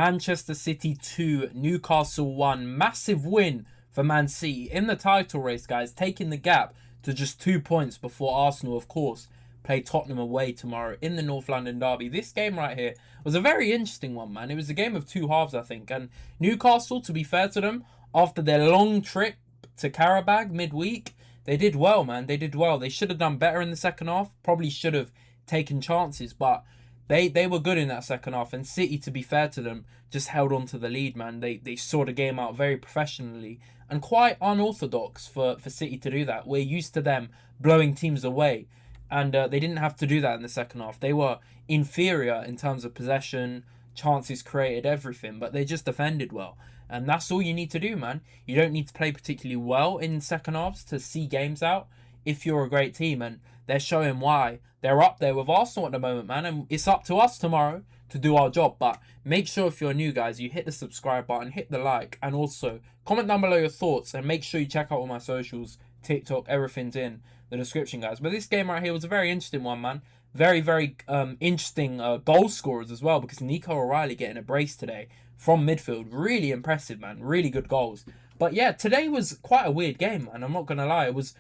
Manchester City 2, Newcastle 1. Massive win for Man City in the title race, guys, taking the gap to just 2 points before Arsenal, of course, play Tottenham away tomorrow in the North London derby. This game right here was a very interesting one, man. It was a game of two halves, I think. And Newcastle, to be fair to them, after their long trip to Karabag midweek, they did well, man. They did well. They should have done better in the second half. Probably should have taken chances, but they were good in that second half, and City, to be fair to them, just held on to the lead, man. They saw the game out very professionally and quite unorthodox for City to do that. We're used to them blowing teams away, and they didn't have to do that in the second half. They were inferior in terms of possession, chances created, everything, but they just defended well. And that's all you need to do, man. You don't need to play particularly well in second halves to see games out if you're a great team, and they're showing why. They're up there with Arsenal at the moment, man, and it's up to us tomorrow to do our job. But make sure, if you're new, guys, you hit the subscribe button, hit the like, and also comment down below your thoughts, and make sure you check out all my socials, TikTok, everything's in the description, guys. But this game right here was a very interesting one, man. Very, very interesting goal scorers as well, because Nico O'Reilly getting a brace today from midfield. Really impressive, man. Really good goals. But yeah, today was quite a weird game, man. I'm not going to lie. It was,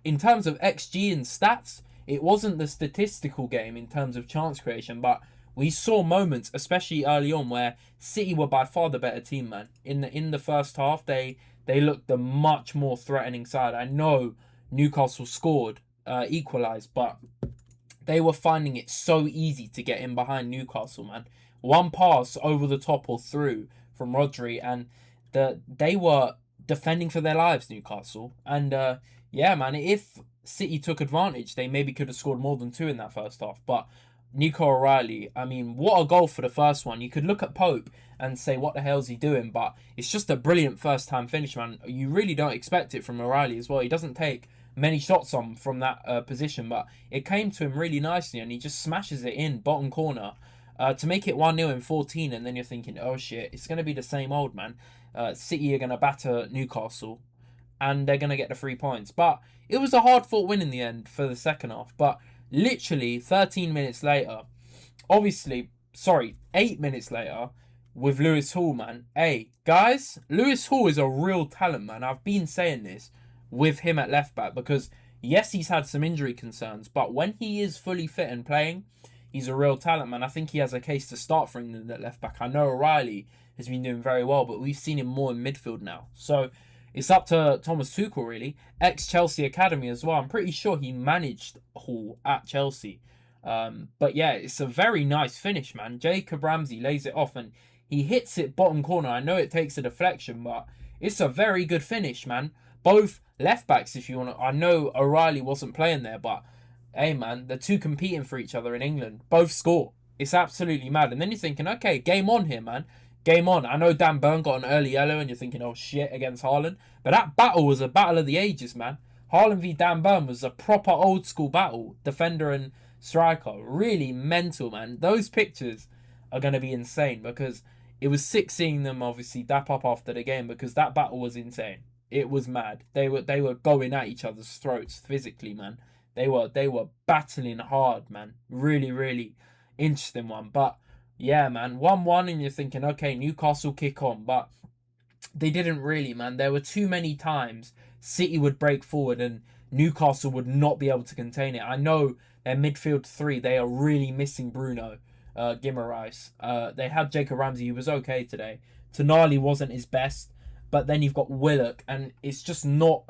in terms of XG and stats, it wasn't the statistical game in terms of chance creation, but we saw moments, especially early on, where City were by far the better team, man. In the first half, they looked the much more threatening side. I know Newcastle scored, equalised, but they were finding it so easy to get in behind Newcastle, man. One pass over the top or through from Rodri, and they were defending for their lives, Newcastle. And yeah, man, if City took advantage, they maybe could have scored more than two in that first half. But Nico O'Reilly, I mean, what a goal for the first one. You could look at Pope and say, what the hell's he doing? But it's just a brilliant first-time finish, man. You really don't expect it from O'Reilly as well. He doesn't take many shots on from that position, but it came to him really nicely, and he just smashes it in, bottom corner, to make it 1-0 in 14. And then you're thinking, oh shit, it's going to be the same old, man. City are going to batter Newcastle, and they're going to get the 3 points. But it was a hard-fought win in the end for the second half. But literally 13 minutes later, 8 minutes later, with Lewis Hall, man. Hey, guys, Lewis Hall is a real talent, man. I've been saying this with him at left-back because, yes, he's had some injury concerns, but when he is fully fit and playing, he's a real talent, man. I think he has a case to start for England at left-back. I know O'Reilly has been doing very well, but we've seen him more in midfield now. So it's up to Thomas Tuchel, really. Ex-Chelsea Academy as well. I'm pretty sure he managed Hall at Chelsea. But yeah, it's a very nice finish, man. Jacob Ramsey lays it off and he hits it bottom corner. I know it takes a deflection, but it's a very good finish, man. Both left-backs, if you want to. I know O'Reilly wasn't playing there, but hey, man, the two competing for each other in England. Both score. It's absolutely mad. And then you're thinking, okay, game on here, man. Game on. I know Dan Burn got an early yellow and you're thinking, oh shit, against Haaland. But that battle was a battle of the ages, man. Haaland v Dan Burn was a proper old school battle. Defender and striker. Really mental, man. Those pictures are going to be insane because it was sick seeing them obviously dap up after the game because that battle was insane. It was mad. They were going at each other's throats physically, man. They were battling hard, man. Really, really interesting one. But yeah, man, 1-1 and you're thinking, okay, Newcastle kick on. But they didn't really, man. There were too many times City would break forward and Newcastle would not be able to contain it. I know their midfield three, they are really missing Bruno Guimaraes. They had Jacob Ramsey, who was okay today. Tonali wasn't his best. But then you've got Willock, and it's just not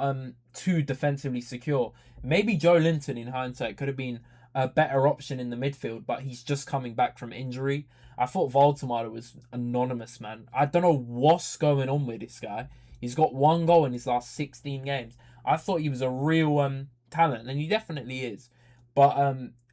too defensively secure. Maybe Joe Linton, in hindsight, could have been a better option in the midfield, but he's just coming back from injury. I thought Valdemar was anonymous, man. I don't know what's going on with this guy. He's got one goal in his last 16 games. I thought he was a real talent, and he definitely is. But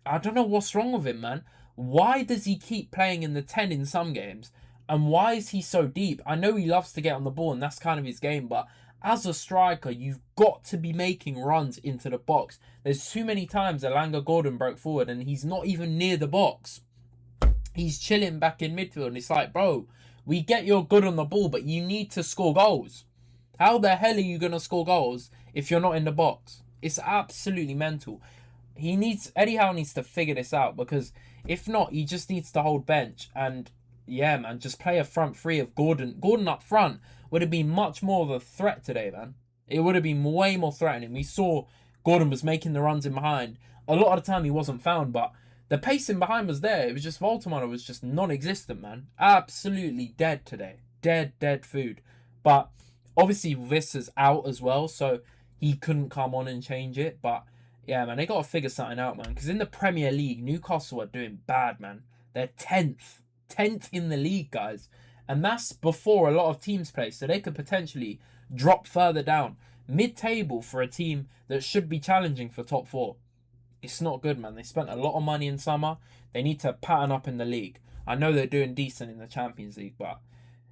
I don't know what's wrong with him, man. Why does he keep playing in the 10 in some games? And why is he so deep? I know he loves to get on the ball, and that's kind of his game, but as a striker, you've got to be making runs into the box. There's too many times Alanga Gordon broke forward, and he's not even near the box. He's chilling back in midfield, and it's like, bro, we get you're good on the ball, but you need to score goals. How the hell are you going to score goals if you're not in the box? It's absolutely mental. Eddie Howe needs to figure this out, because if not, he just needs to hold bench, and yeah, man, just play a front three of Gordon. Gordon up front would have been much more of a threat today, man. It would have been way more threatening. We saw Gordon was making the runs in behind. A lot of the time he wasn't found, but the pacing behind was there. It was just Voltemano was just non-existent, man. Absolutely dead today. Dead food. But obviously Vissa's out as well, so he couldn't come on and change it. But yeah, man, they got to figure something out, man. Because in the Premier League, Newcastle are doing bad, man. They're 10th. 10th in the league, guys. And that's before a lot of teams play. So they could potentially drop further down. Mid-table for a team that should be challenging for top 4. It's not good, man. They spent a lot of money in summer. They need to pattern up in the league. I know they're doing decent in the Champions League, but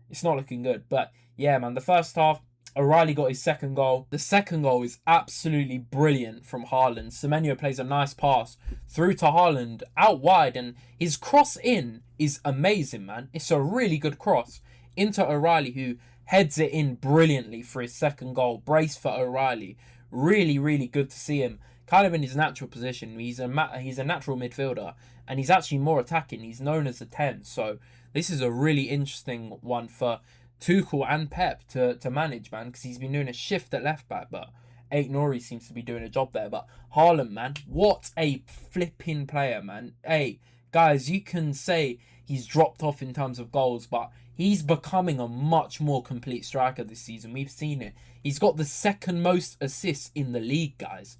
it's not looking good. But yeah, man, the first half, O'Reilly got his second goal. The second goal is absolutely brilliant from Haaland. Semenyo plays a nice pass through to Haaland out wide, and his cross in is amazing, man. It's a really good cross into O'Reilly, who heads it in brilliantly for his second goal. Brace for O'Reilly. Really, really good to see him kind of in his natural position. He's a natural midfielder, and he's actually more attacking. He's known as a 10, so this is a really interesting one for Tuchel and Pep to manage, man, because he's been doing a shift at left back, but Aït-Nouri seems to be doing a job there. But Haaland, man, what a flipping player, man. Hey, guys, you can say he's dropped off in terms of goals, but he's becoming a much more complete striker this season. We've seen it. He's got the second most assists in the league, guys.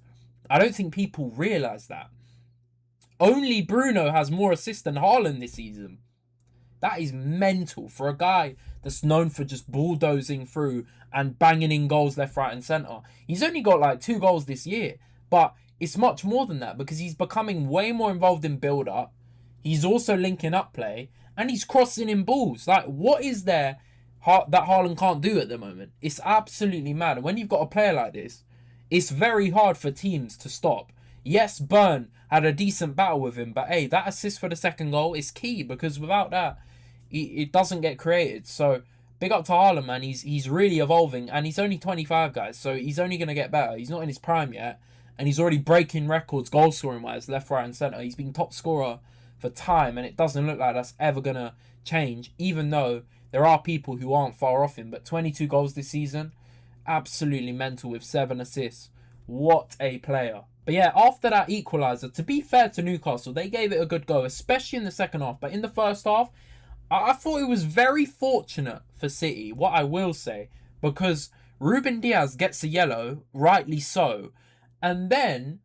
I don't think people realise that. Only Bruno has more assists than Haaland this season. That is mental for a guy that's known for just bulldozing through and banging in goals left, right and centre. He's only got like 2 goals this year, but it's much more than that because he's becoming way more involved in build-up. He's also linking up play and he's crossing in balls. Like, what is there that Haaland can't do at the moment? It's absolutely mad. And when you've got a player like this, it's very hard for teams to stop. Yes, Burn had a decent battle with him, but hey, that assist for the second goal is key because without that, it doesn't get created. So big up to Haaland, man. He's really evolving, and he's only 25, guys, so he's only going to get better. He's not in his prime yet, and he's already breaking records goal scoring wise, left, right and centre. He's been top scorer for time, and it doesn't look like that's ever going to change, even though there are people who aren't far off him. But 22 goals this season, absolutely mental with 7 assists. What a player. But yeah, after that equaliser, to be fair to Newcastle, they gave it a good go, especially in the second half. But in the first half, I thought it was very fortunate for City, what I will say, because Ruben Diaz gets a yellow, rightly so, and then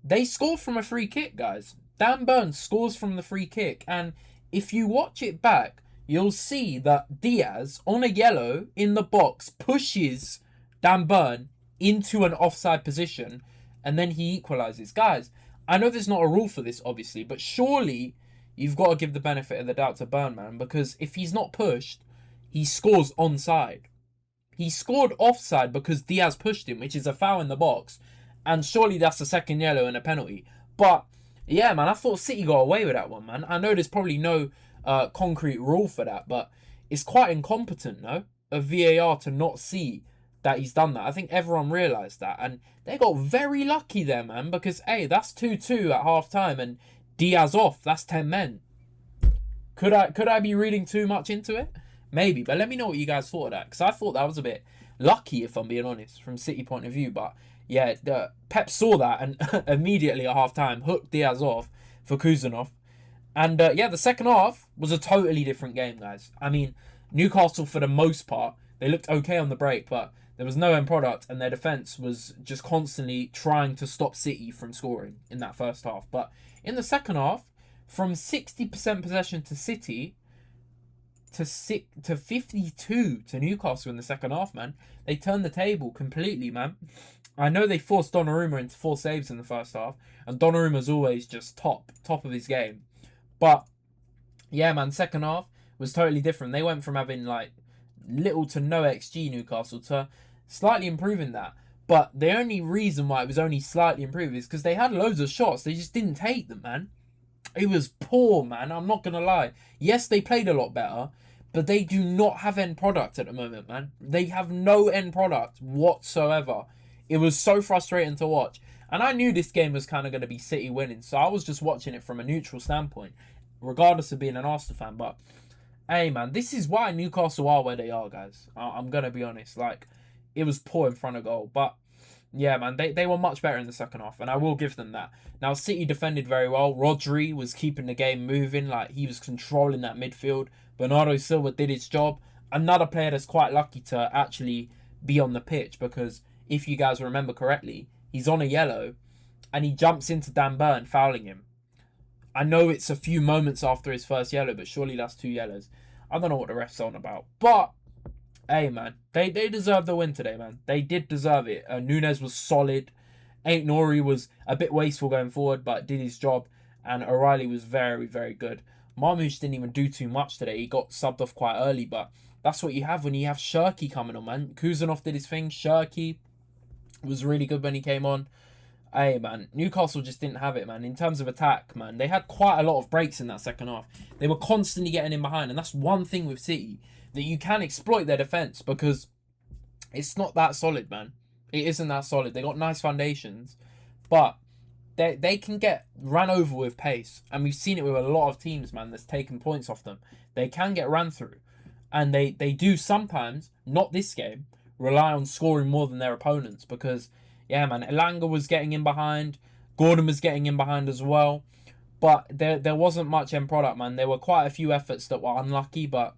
they score from a free kick, guys. Dan Burns scores from the free kick, and if you watch it back, you'll see that Diaz, on a yellow, in the box, pushes Dan Burn into an offside position, and then he equalises. Guys, I know there's not a rule for this, obviously, but surely you've got to give the benefit of the doubt to Burn, man, because if he's not pushed, he scores onside. He scored offside because Diaz pushed him, which is a foul in the box, and surely that's a second yellow and a penalty. But yeah, man, I thought City got away with that one, man. I know there's probably no concrete rule for that, but it's quite incompetent, no, of VAR to not see that he's done that. I think everyone realised that, and they got very lucky there, man, because hey, that's 2-2 at half time, and Diaz off, that's 10 men. Could I be reading too much into it? Maybe, but let me know what you guys thought of that, because I thought that was a bit lucky, if I'm being honest, from City point of view. But yeah, Pep saw that and immediately at half time hooked Diaz off for Kuzanov. And yeah, the second half was a totally different game, guys. I mean, Newcastle, for the most part, they looked okay on the break, but there was no end product, and their defence was just constantly trying to stop City from scoring in that first half. But in the second half, from 60% possession to City to 52 to Newcastle in the second half, man. They turned the table completely, man. I know they forced Donnarumma into 4 saves in the first half, and Donnarumma's always just top of his game. But yeah, man, second half was totally different. They went from having like little to no XG, Newcastle, to slightly improving that. But the only reason why it was only slightly improved is because they had loads of shots. They just didn't take them, man. It was poor, man. I'm not going to lie. Yes, they played a lot better, but they do not have end product at the moment, man. They have no end product whatsoever. It was so frustrating to watch. And I knew this game was kind of going to be City winning, so I was just watching it from a neutral standpoint, regardless of being an Arsenal fan. But Hey, man, this is why Newcastle are where they are, guys. I'm going to be honest. Like, it was poor in front of goal. But, yeah, man, they were much better in the second half. And I will give them that. Now, City defended very well. Rodri was keeping the game moving. Like, he was controlling that midfield. Bernardo Silva did his job. Another player that's quite lucky to actually be on the pitch. Because, if you guys remember correctly, he's on a yellow. And he jumps into Dan Burn, fouling him. I know it's a few moments after his first yellow, but surely that's 2 yellows. I don't know what the ref's on about. But, hey, man, they deserved the win today, man. They did deserve it. Nunes was solid. Ain't Nori was a bit wasteful going forward, but did his job. And O'Reilly was very, very good. Marmoush didn't even do too much today. He got subbed off quite early, but that's what you have when you have Shirky coming on, man. Kuzanov did his thing. Shirky was really good when he came on. Hey, man, Newcastle just didn't have it, man. In terms of attack, man, they had quite a lot of breaks in that second half. They were constantly getting in behind, and that's one thing with City, that you can exploit their defence because it's not that solid, man. It isn't that solid. They got nice foundations, but they can get ran over with pace, and we've seen it with a lot of teams, man, that's taken points off them. They can get ran through, and they do sometimes, not this game, rely on scoring more than their opponents because, yeah, man, Elanga was getting in behind. Gordon was getting in behind as well. But there wasn't much end product, man. There were quite a few efforts that were unlucky, but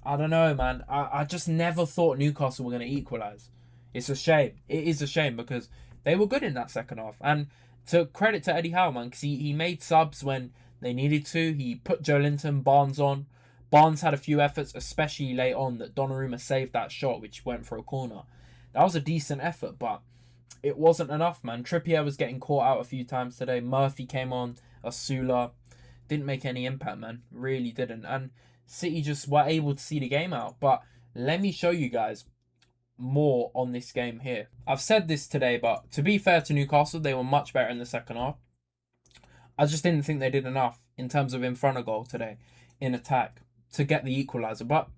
I don't know, man. I just never thought Newcastle were going to equalise. It's a shame. It is a shame because they were good in that second half. And to credit to Eddie Howe, man, because he made subs when they needed to. He put Joe Linton, Barnes on. Barnes had a few efforts, especially late on, that Donnarumma saved that shot, which went for a corner. That was a decent effort, but it wasn't enough, man. Trippier was getting caught out a few times today. Murphy came on. Asula didn't make any impact, man. Really didn't. And City just were able to see the game out. But let me show you guys more on this game here. I've said this today, but to be fair to Newcastle, they were much better in the second half. I just didn't think they did enough in terms of in front of goal today in attack to get the equaliser. But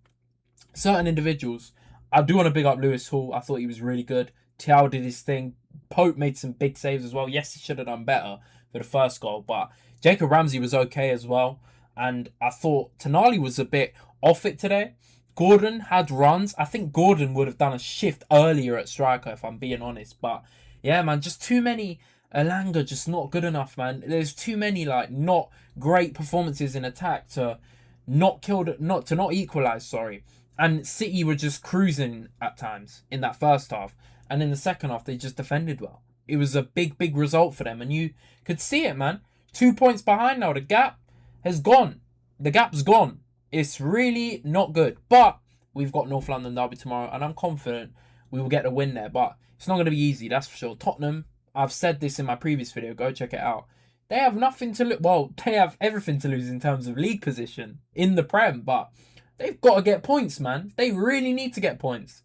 certain individuals, I do want to big up Lewis Hall. I thought he was really good. Thiaw did his thing. Pope made some big saves as well. Yes, he should have done better for the first goal, but Jacob Ramsey was okay as well. And I thought Tonali was a bit off it today. Gordon had runs. I think Gordon would have done a shift earlier at striker, if I'm being honest. But yeah, man, just too many. Elanga just not good enough, man. There's too many like not great performances in attack to not equalise. Sorry. And City were just cruising at times in that first half. And in the second half, they just defended well. It was a big, big result for them. And you could see it, man. 2 points behind now. The gap has gone. The gap's gone. It's really not good. But we've got North London derby tomorrow. And I'm confident we will get a win there. But it's not going to be easy, that's for sure. Tottenham, I've said this in my previous video. Go check it out. They have nothing to lose. Well, they have everything to lose in terms of league position in the Prem. But they've got to get points, man. They really need to get points.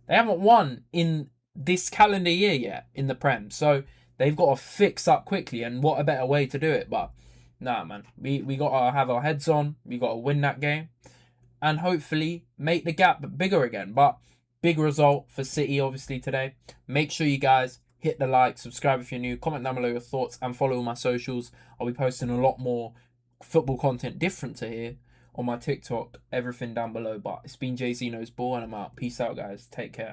They haven't won in this calendar year yet in the Prem. So they've got to fix up quickly. And what a better way to do it. But nah, man. We got to have our heads on. We got to win that game. And hopefully make the gap bigger again. But big result for City, obviously, today. Make sure you guys hit the like, subscribe if you're new, comment down below your thoughts, and follow all my socials. I'll be posting a lot more football content different to here on my TikTok, everything down below. But it's been JZ Knows Ball, and I'm out. Peace out, guys. Take care.